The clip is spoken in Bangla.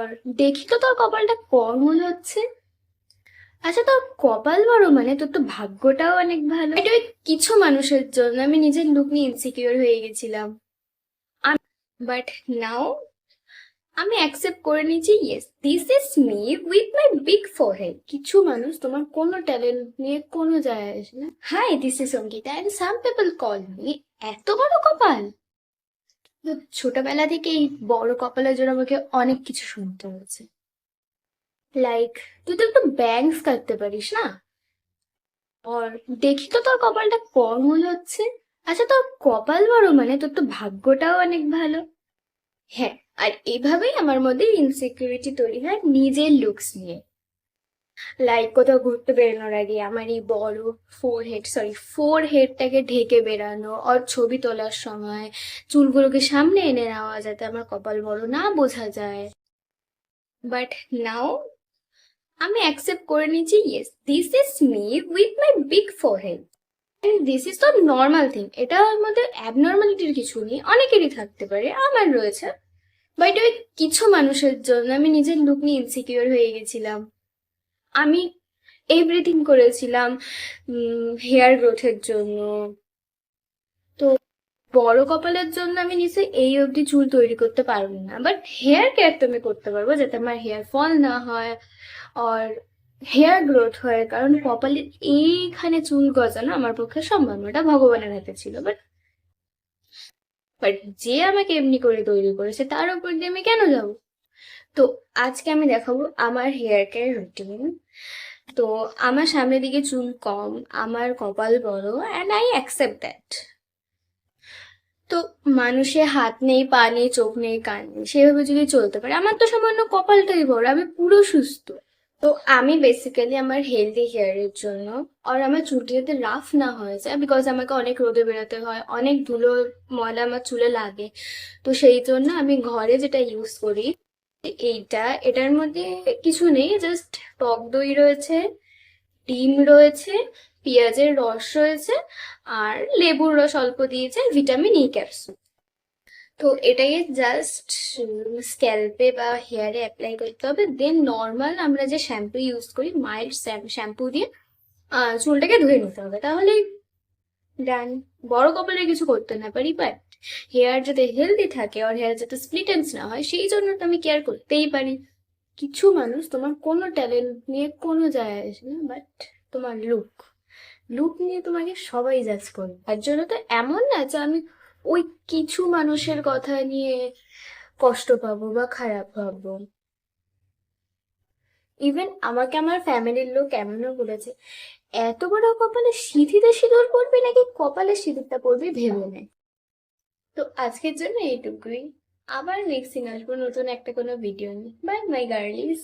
और দেখি তো তোর কপালটা কম মনে হচ্ছে। আচ্ছা, তোর কপাল বড় মানে তোর তো ভাগ্যটাও অনেক ভালো। এটা ওই কিছু মানুষের জন্য আমি নিজের লুক নিয়ে ইনসিকিউর হয়ে গেছিলাম। বাট নাও আমি অ্যাকসেপ্ট করে নিয়েছি, yes this is me with my big forehead. কিছু মানুষ তোমার কোনো ট্যালেন্ট নিয়ে কোনো যায় আসে না। Hi, this is Ankita and some people call me এত বড় কপাল। তো ছোটবেলা থেকেই বড় কপালের জন্য আমাকে অনেক কিছু শুনতে হয়েছে। লাইক, তুই তো একটু ব্যাংকস কাটতে পারিস না? আর দেখি তো তোর কপালটা কম মনে হচ্ছে। আচ্ছা, তোর কপাল বড় মানে তোর তো ভাগ্যটাও অনেক ভালো। হ্যাঁ, আর এভাবেই আমার মধ্যে ইনসিকিউরিটি তৈরি হয় নিজের লুকস নিয়ে। লাইক কোথাও ঘুরতে বেরোনোর আগে আমার এই বড় ফোর হেডটাকে ঢেকে বেরানো, আর ছবি তোলার সময় চুলগুলোকে সামনে এনে নেওয়া যাতে আমার কপাল বড় না বোঝা যায়। বাট নাও আমি অ্যাকসেপ্ট করে নিয়েছি, yes this is me with my big forehead. This is তো নর্মাল থিং, এটার মধ্যে অ্যাবনর্মালিটির কিছু নেই, অনেকেরই থাকতে পারে, আমার রয়েছে। বাট ওই কিছু মানুষের জন্য আমি নিজের লুক নিয়ে ইনসিকিউর হয়ে গেছিলাম। আমি এভরিথিং করেছিলাম হেয়ার গ্রোথের জন্য। তো বড় কপালের জন্য আমি নিশ্চয়ই এই অবধি চুল তৈরি করতে পারবো না, বাট হেয়ার কেয়ার তো আমি করতে পারবো যাতে আমার হেয়ার ফল না হয় আর হেয়ার গ্রোথ হয়। কারণ কপালের এইখানে চুল গজানো আমার পক্ষে সম্ভব না, ওটা ভগবানের হাতে ছিল। বাট যে আমাকে এমনি করে তৈরি করেছে তার উপর দিয়ে আমি কেন যাব? তো আজকে আমি দেখাবো আমার হেয়ার কেয়ার রুটিন। তো আমার সামনের দিকে চুল কম, আমার কপাল বড়, অ্যান্ড আই অ্যাকসেপ্ট দ্যাট। তো মানুষের হাত নেই, পা নেই, চোখ নেই, কান নেই, সেভাবে যদি চলতে পারে, আমার তো সামান্য কপালটাই বড়, আমি পুরো সুস্থ। তো আমি বেসিক্যালি আমার হেলদি হেয়ারের জন্য, আর আমার চুলটা যাতে রাফ না হয়ে যায়, বিকজ আমাকে অনেক রোদে বেরোতে হয়, অনেক ধুলো ময়লা আমার চুলে লাগে। তো সেই জন্য আমি ঘরে যেটা ইউজ করি এটার মধ্যে কিছু নেই, জাস্ট টক দই রয়েছে, ডিম রয়েছে, পেঁয়াজের রস রয়েছে, আর লেবুর রস অল্প দিয়েছে, ভিটামিন ই ক্যাপসুল। তো এটাকে জাস্ট স্ক্যাল্পে বা হেয়ারে অ্যাপ্লাই করতে হবে। দেন নর্মাল আমরা যে শ্যাম্পু ইউজ করি, মাইল্ড শ্যাম্পু দিয়ে চুলটাকে ধুয়ে নিতে হবে, তাহলেই ডান। বড় কপালের কিছু করতে না পারি, বাট হেয়ার যাতে হেলদি থাকে আর হেয়ার যাতে স্প্লিট এন্ডস না হয় সেই জন্য তো আমি কেয়ার করতেই পারি। কিছু মানুষ তোমার কোনো ট্যালেন্ট নিয়ে কোনো যায় আসে না, বাট তোমার লুক লুক নিয়ে তোমাকে সবাই জাজ করবে। তার জন্য তো এমন না যে আমি ওই কিছু মানুষের কথা নিয়ে কষ্ট পাবো বা খারাপ ভাববো। ইভেন আমাকে আমার ফ্যামিলির লোক এমনও বলেছে, এত বড় কপালে সিঁথিতে সিঁদুর পরবি নাকি কপালে সিঁদুরটা পরবি ভেবে নে। তো আজকের জন্য এইটুকুই। আবার নেক্সট দিন আসবো নতুন একটা কোনো ভিডিও নিয়ে। Bye my গার্লিস।